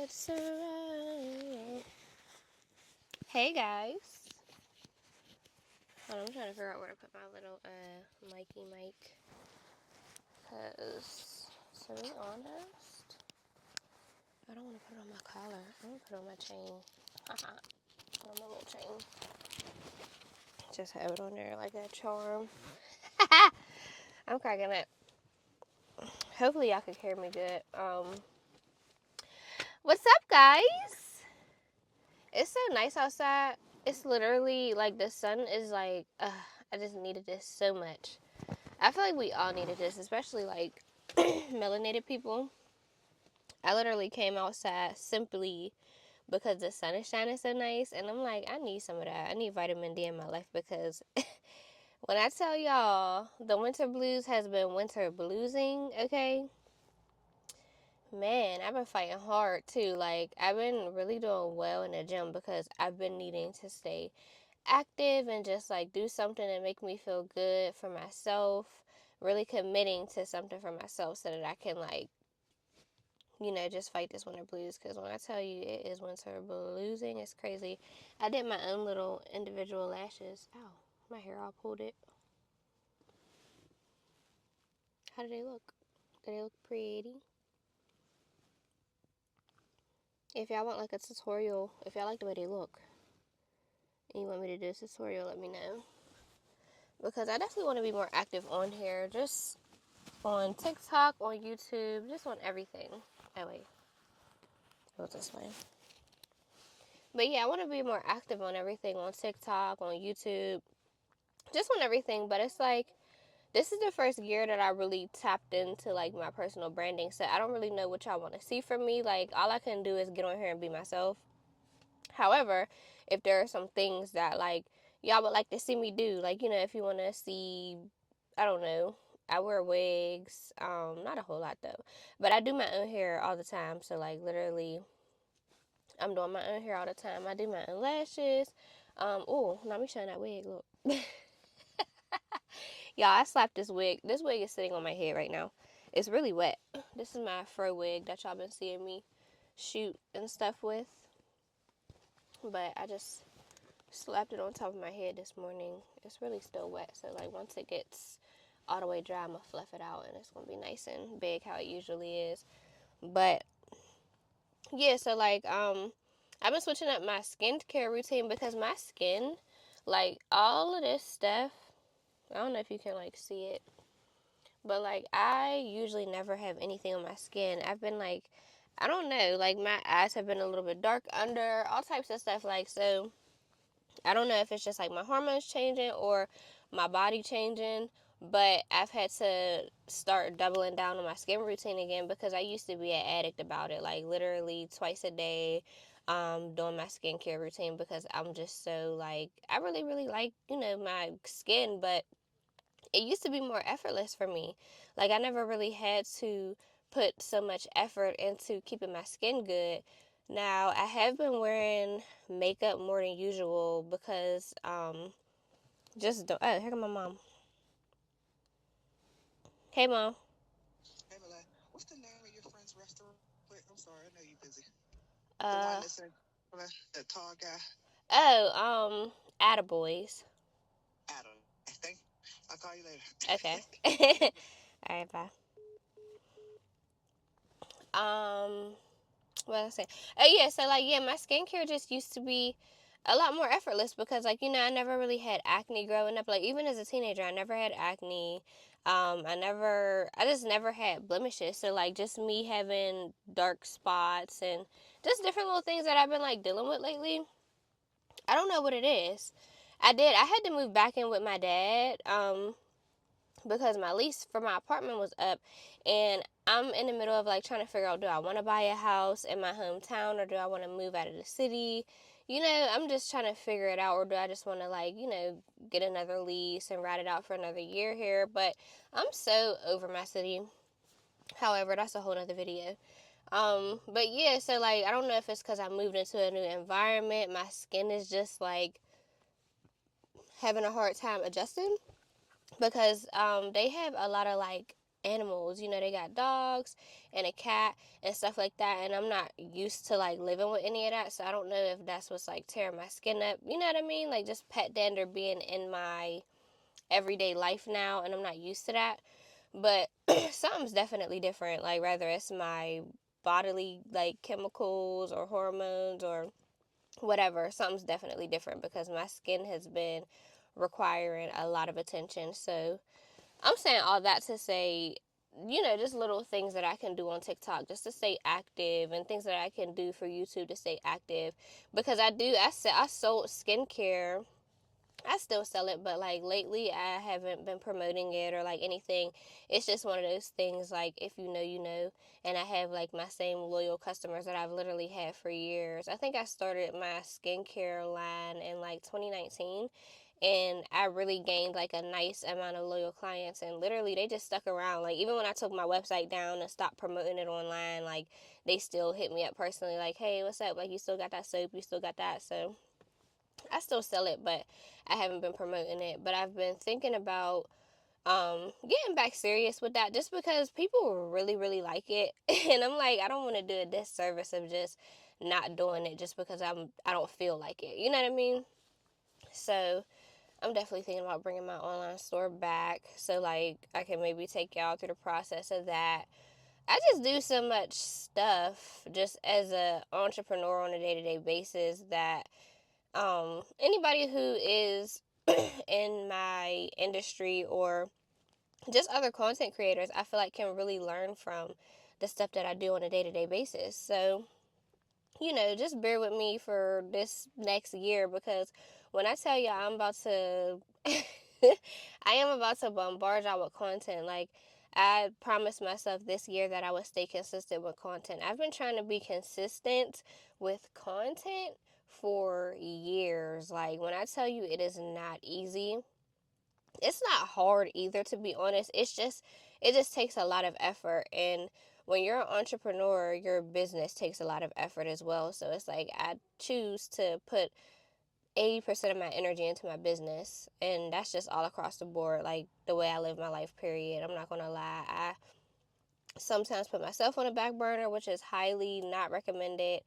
It's alright. Hey guys. Hold on, I'm trying to figure out where to put my little mikey mic. Cause to be honest, I don't want to put it on my collar. I want to put it on my chain. Haha. On my little chain. Just have it on there like a charm. I'm cracking it. Hopefully y'all can hear me good. What's up guys? It's so nice outside. It's literally like the sun is like, I just needed this so much. I feel like we all needed this, especially like melanated people. I literally came outside simply because the sun is shining so nice, and I'm like, I need some of that. I need vitamin D in my life because when I tell y'all the winter blues has been winter bluesing, okay? Man, I've been fighting hard too. Like, I've been really doing well in the gym because I've been needing to stay active and just like do something and make me feel good for myself. Really committing to something for myself so that I can like, just fight this winter blues. Because when I tell you it is winter bluesing, it's crazy. I did my own little individual lashes. Ow, my hair all pulled it. How do they look? Do they look pretty? If y'all want like a tutorial, if y'all like the way they look and you want me to do a tutorial, let me know. Because I definitely want to be more active on here. Just on TikTok, on YouTube, just on everything. Oh, wait. Go this way. But yeah, I want to be more active on everything, on TikTok, on YouTube, just on everything. But it's like, this is the first year that I really tapped into like my personal branding. So I don't really know what y'all want to see from me. Like, all I can do is get on here and be myself. However, if there are some things that like y'all would like to see me do, like, if you want to see, I don't know, I wear wigs, not a whole lot though, but I do my own hair all the time. So like literally, I'm doing my own hair all the time. I do my own lashes. Oh, let me show that wig. Look, y'all, I slapped this wig. This wig is sitting on my head right now. It's really wet. This is my fro wig that y'all been seeing me shoot and stuff with, but I just slapped it on top of my head this morning. It's really still wet, so like once it gets all the way dry, I'm gonna fluff it out and it's gonna be nice and big how it usually is. But yeah, so like I've been switching up my skincare routine because my skin, like all of this stuff, I don't know if you can like see it, but like I usually never have anything on my skin. I've been like, I don't know, like my eyes have been a little bit dark under, all types of stuff. Like, so I don't know if it's just like my hormones changing or my body changing, but I've had to start doubling down on my skin routine again because I used to be an addict about it, like literally twice a day, doing my skincare routine because I'm just so like, I really, really like, my skin, but it used to be more effortless for me. Like, I never really had to put so much effort into keeping my skin good. Now, I have been wearing makeup more than usual because, just don't. Oh, here come my mom. Hey, mom. Hey, Malay, what's the name of your friend's restaurant? Wait, I'm sorry, I know you're busy. The one Uh, that's in that tall guy, oh, Attaboys. Adam. Thank you. I'll call you later. Okay. Bye. All right, bye. Um, what was I saying? Oh yeah, so like yeah, my skincare just used to be a lot more effortless because like I never really had acne growing up. Like even as a teenager, I never had acne. I just never had blemishes. So like just me having dark spots and just different little things that I've been like dealing with lately. I don't know what it is. I had to move back in with my dad. Because my lease for my apartment was up, and I'm in the middle of like trying to figure out, do I want to buy a house in my hometown or do I want to move out of the city. I'm just trying to figure it out, or do I just want to like get another lease and ride it out for another year here. But I'm so over my city. However, that's a whole nother video. But yeah, so like I don't know if it's because I moved into a new environment, my skin is just like having a hard time adjusting because they have a lot of like animals. You know, they got dogs and a cat and stuff like that. And I'm not used to like living with any of that. So I don't know if that's what's like tearing my skin up. You know what I mean? Like just pet dander being in my everyday life now. And I'm not used to that. But something's definitely different. Like whether it's my bodily like chemicals or hormones or whatever, something's definitely different because my skin has been requiring a lot of attention. So I'm saying all that to say, you know, just little things that I can do on TikTok just to stay active and things that I can do for YouTube to stay active because I sold skincare. I still sell it, but like lately I haven't been promoting it or like anything. It's just one of those things like if you know, you know. And I have like my same loyal customers that I've literally had for years. I think I started my skincare line in like 2019 and I really gained like a nice amount of loyal clients and literally they just stuck around. Like even when I took my website down and stopped promoting it online, like they still hit me up personally like, "Hey, what's up? Like you still got that soap? You still got that?" So I still sell it, but I haven't been promoting it. But I've been thinking about getting back serious with that just because people really really like it and I'm like I don't want to do a disservice of just not doing it just because I don't feel like it. You know what I mean? So I'm definitely thinking about bringing my online store back so like I can maybe take y'all through the process of that. I just do so much stuff just as a entrepreneur on a day-to-day basis that anybody who is in my industry or just other content creators I feel like can really learn from the stuff that I do on a day-to-day basis. So you know, just bear with me for this next year because when I tell you I'm about to, I am about to bombard y'all with content. Like, I promised myself this year that I would stay consistent with content. I've been trying to be consistent with content for years. Like, when I tell you it is not easy, it's not hard either, to be honest. It just takes a lot of effort. And when you're an entrepreneur, your business takes a lot of effort as well. So it's like I choose to put 80% of my energy into my business. And that's just all across the board, like the way I live my life, period. I'm not going to lie. I sometimes put myself on the back burner, which is highly not recommended.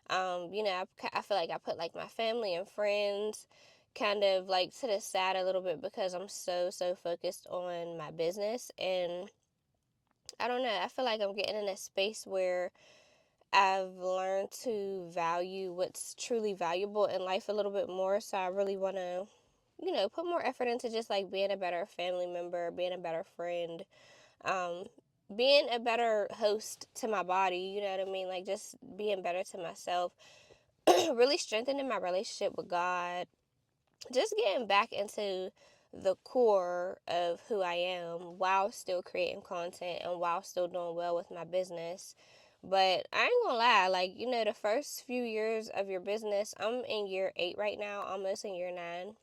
You know, I feel like I put like my family and friends kind of like to the side a little bit because I'm so focused on my business. And I don't know, I feel like I'm getting in a space where I've learned to value what's truly valuable in life a little bit more. So I really want to, you know, put more effort into just like being a better family member, being a better friend, um, being a better host to my body, you know what I mean? Like just being better to myself, really strengthening my relationship with God, just getting back into the core of who I am while still creating content and while still doing well with my business. But I ain't gonna lie, like, you know, the first few years of your business, I'm in year 8 right now, almost in year 9.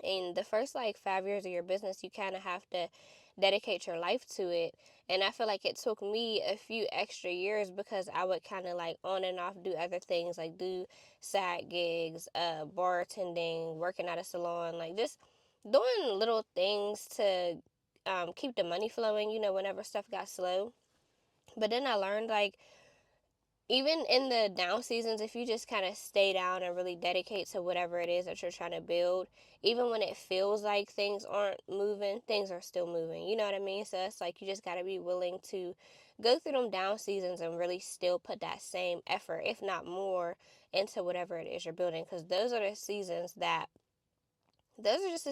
In the first like 5 years of your business, you kind of have to dedicate your life to it. And I feel like it took me a few extra years because I would kind of like on and off do other things, like do side gigs, bartending, working at a salon, like just doing little things to keep the money flowing, you know, whenever stuff got slow. But then I learned like even in the down seasons, if you just kind of stay down and really dedicate to whatever it is that you're trying to build, even when it feels like things aren't moving, things are still moving. You know what I mean? So it's like you just got to be willing to go through them down seasons and really still put that same effort, if not more, into whatever it is you're building. Because those are just the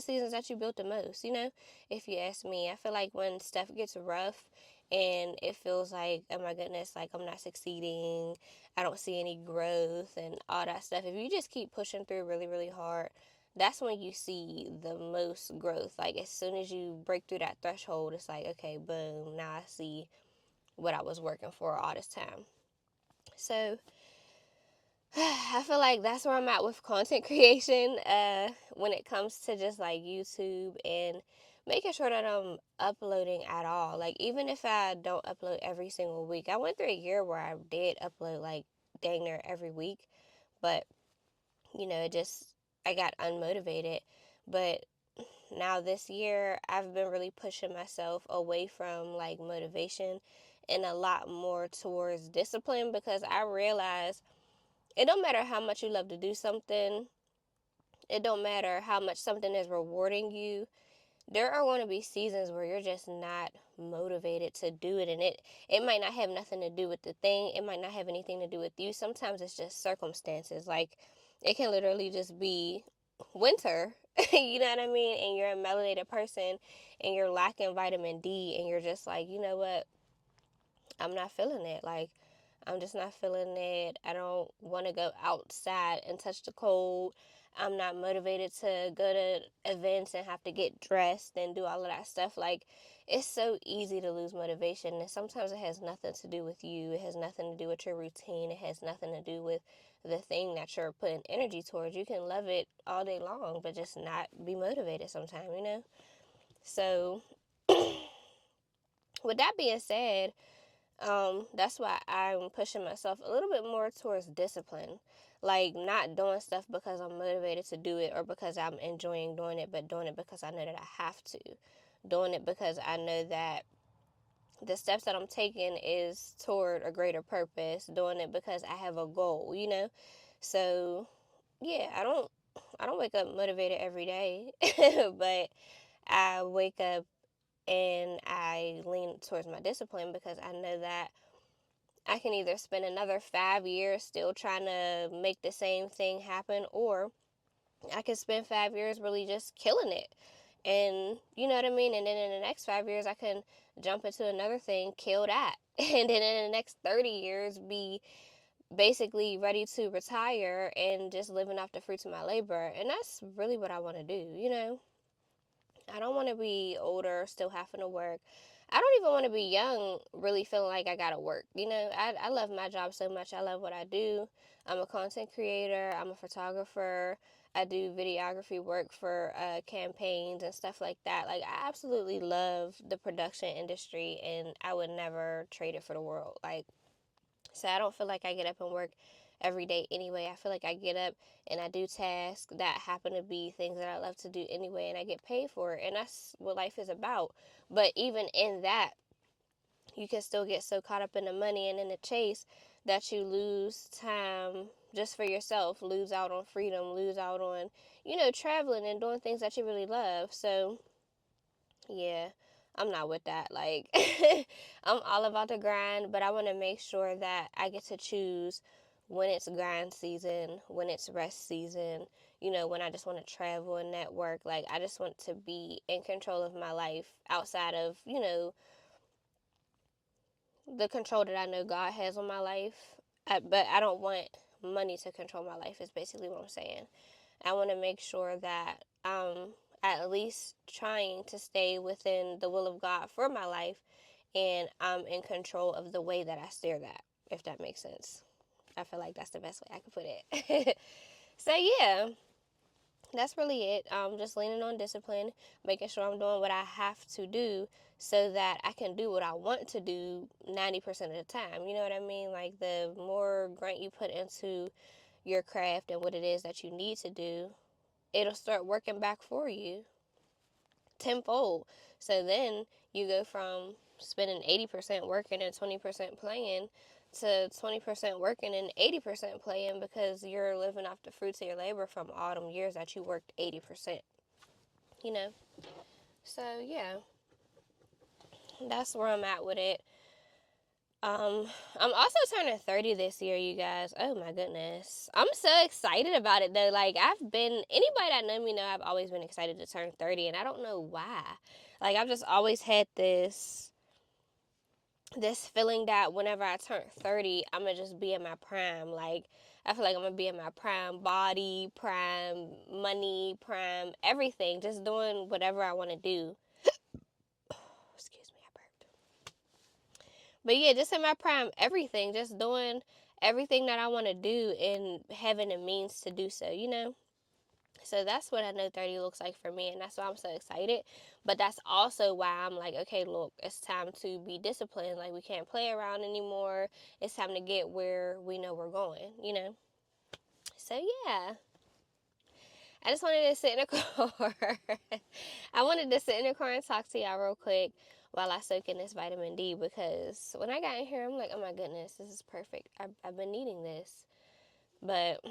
seasons that you built the most, you know, if you ask me. I feel like when stuff gets rough and it feels like, oh my goodness, like I'm not succeeding, I don't see any growth and all that stuff, if you just keep pushing through really, really hard, that's when you see the most growth. Like as soon as you break through that threshold, it's like, okay, boom, now I see what I was working for all this time. So I feel like that's where I'm at with content creation when it comes to just like YouTube and making sure that I'm uploading at all. Like even if I don't upload every single week, I went through a year where I did upload like dang near every week, but you know, it just I got unmotivated. But now this year, I've been really pushing myself away from like motivation and a lot more towards discipline, because I realize it don't matter how much you love to do something, it don't matter how much something is rewarding you, there are going to be seasons where you're just not motivated to do it, and it might not have nothing to do with the thing, it might not have anything to do with you. Sometimes it's just circumstances. Like, it can literally just be winter. You know what I mean? And you're a melanated person and you're lacking vitamin D, and you're just like, you know what, I'm not feeling it. Like, I'm just not feeling it. I don't want to go outside and touch the cold. I'm not motivated to go to events and have to get dressed and do all of that stuff. Like, it's so easy to lose motivation. And sometimes it has nothing to do with you. It has nothing to do with your routine. It has nothing to do with the thing that you're putting energy towards. You can love it all day long, but just not be motivated sometimes, you know? So, with that being said, that's why I'm pushing myself a little bit more towards discipline. Like, not doing stuff because I'm motivated to do it or because I'm enjoying doing it, but doing it because I know that I have to. Doing it because I know that the steps that I'm taking is toward a greater purpose. Doing it because I have a goal, you know? So, yeah, I don't wake up motivated every day, but I wake up and I lean towards my discipline because I know that I can either spend another 5 years still trying to make the same thing happen, or I can spend 5 years really just killing it. And you know what I mean? And then in the next 5 years, I can jump into another thing, kill that. And then in the next 30 years, be basically ready to retire and just living off the fruits of my labor. And that's really what I want to do, you know? I don't want to be older, still having to work. I don't even want to be young, really feeling like I gotta work. You know, I love my job so much. I love what I do. I'm a content creator. I'm a photographer. I do videography work for campaigns and stuff like that. Like, I absolutely love the production industry, and I would never trade it for the world. Like, so I don't feel like I get up and work every day anyway. I feel like I get up and I do tasks that happen to be things that I love to do anyway, and I get paid for it. And that's what life is about. But even in that, you can still get so caught up in the money and in the chase that you lose time just for yourself, lose out on freedom, lose out on, you know, traveling and doing things that you really love. So, yeah, I'm not with that. Like, I'm all about the grind, but I want to make sure that I get to choose when it's grind season, when it's rest season, you know, when I just want to travel and network. Like, I just want to be in control of my life outside of, you know, the control that I know God has on my life. But I don't want money to control my life, is basically what I'm saying. I want to make sure that I'm at least trying to stay within the will of God for my life, and I'm in control of the way that I steer that, if that makes sense. I feel like that's the best way I could put it. So, yeah, that's really it. Just leaning on discipline, making sure I'm doing what I have to do so that I can do what I want to do 90% of the time. You know what I mean? Like, the more grunt you put into your craft and what it is that you need to do, it'll start working back for you tenfold. So then you go from spending 80% working and 20% playing to 20% working and 80% playing, because you're living off the fruits of your labor from all them years that you worked 80%, you know? So, yeah, that's where I'm at with it. I'm also turning 30 this year, you guys. Oh my goodness. I'm so excited about it though. Like, anybody that know me know I've always been excited to turn 30, and I don't know why. Like, I've just always had this feeling that whenever I turn 30, I'm gonna just be in my prime. Like, I feel like I'm gonna be in my prime body, prime money, prime everything, just doing whatever I want to do. Excuse me, I burped. But yeah, just in my prime, everything, just doing everything that I want to do and having the means to do so, you know? So that's what I know 30 looks like for me, and that's why I'm so excited. But that's also why I'm like, okay, look, it's time to be disciplined. Like, we can't play around anymore. It's time to get where we know we're going, you know? So, yeah. I just wanted to sit in the car. I wanted to sit in the car and talk to y'all real quick while I soak in this vitamin D because when I got in here, I'm like, oh my goodness, this is perfect. I've been needing this. But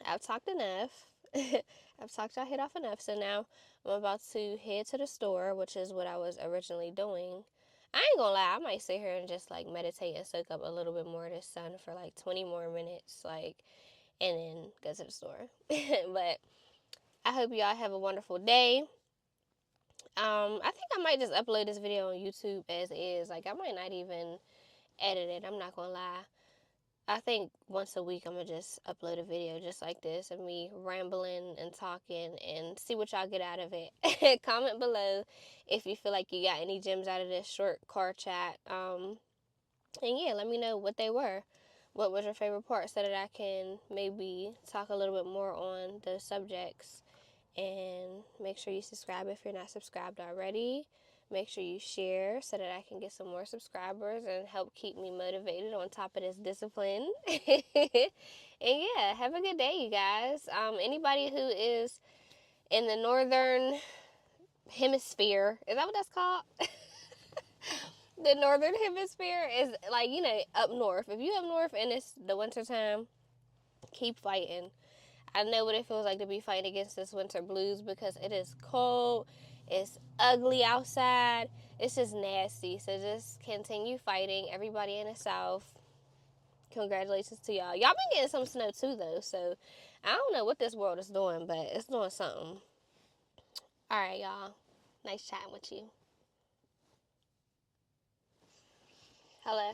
I've talked enough. I've talked y'all head off enough. So now I'm about to head to the store, which is what I was originally doing. I ain't gonna lie, I might sit here and just like meditate and soak up a little bit more of this sun for like 20 more minutes, like, and then go to the store. But I hope y'all have a wonderful day. I think I might just upload this video on YouTube as is. Like, I might not even edit it. I'm not gonna lie. I think once a week I'm gonna just upload a video just like this of me rambling and talking and see what y'all get out of it. Comment below if you feel like you got any gems out of this short car chat. And yeah, let me know what they were. What was your favorite part so that I can maybe talk a little bit more on those subjects. And make sure you subscribe if you're not subscribed already. Make sure you share so that I can get some more subscribers and help keep me motivated on top of this discipline. And yeah, have a good day, you guys. Anybody who is in the northern hemisphere, is that what that's called? The northern hemisphere is like, up north. If you up north and it's the winter time, keep fighting. I know what it feels like to be fighting against this winter blues because it is cold, it's ugly outside, it's just nasty. So just continue fighting. Everybody in the South, congratulations to y'all. Y'all been getting some snow too, though. So I don't know what this world is doing, but it's doing something. All right, y'all. Nice chatting with you. Hello.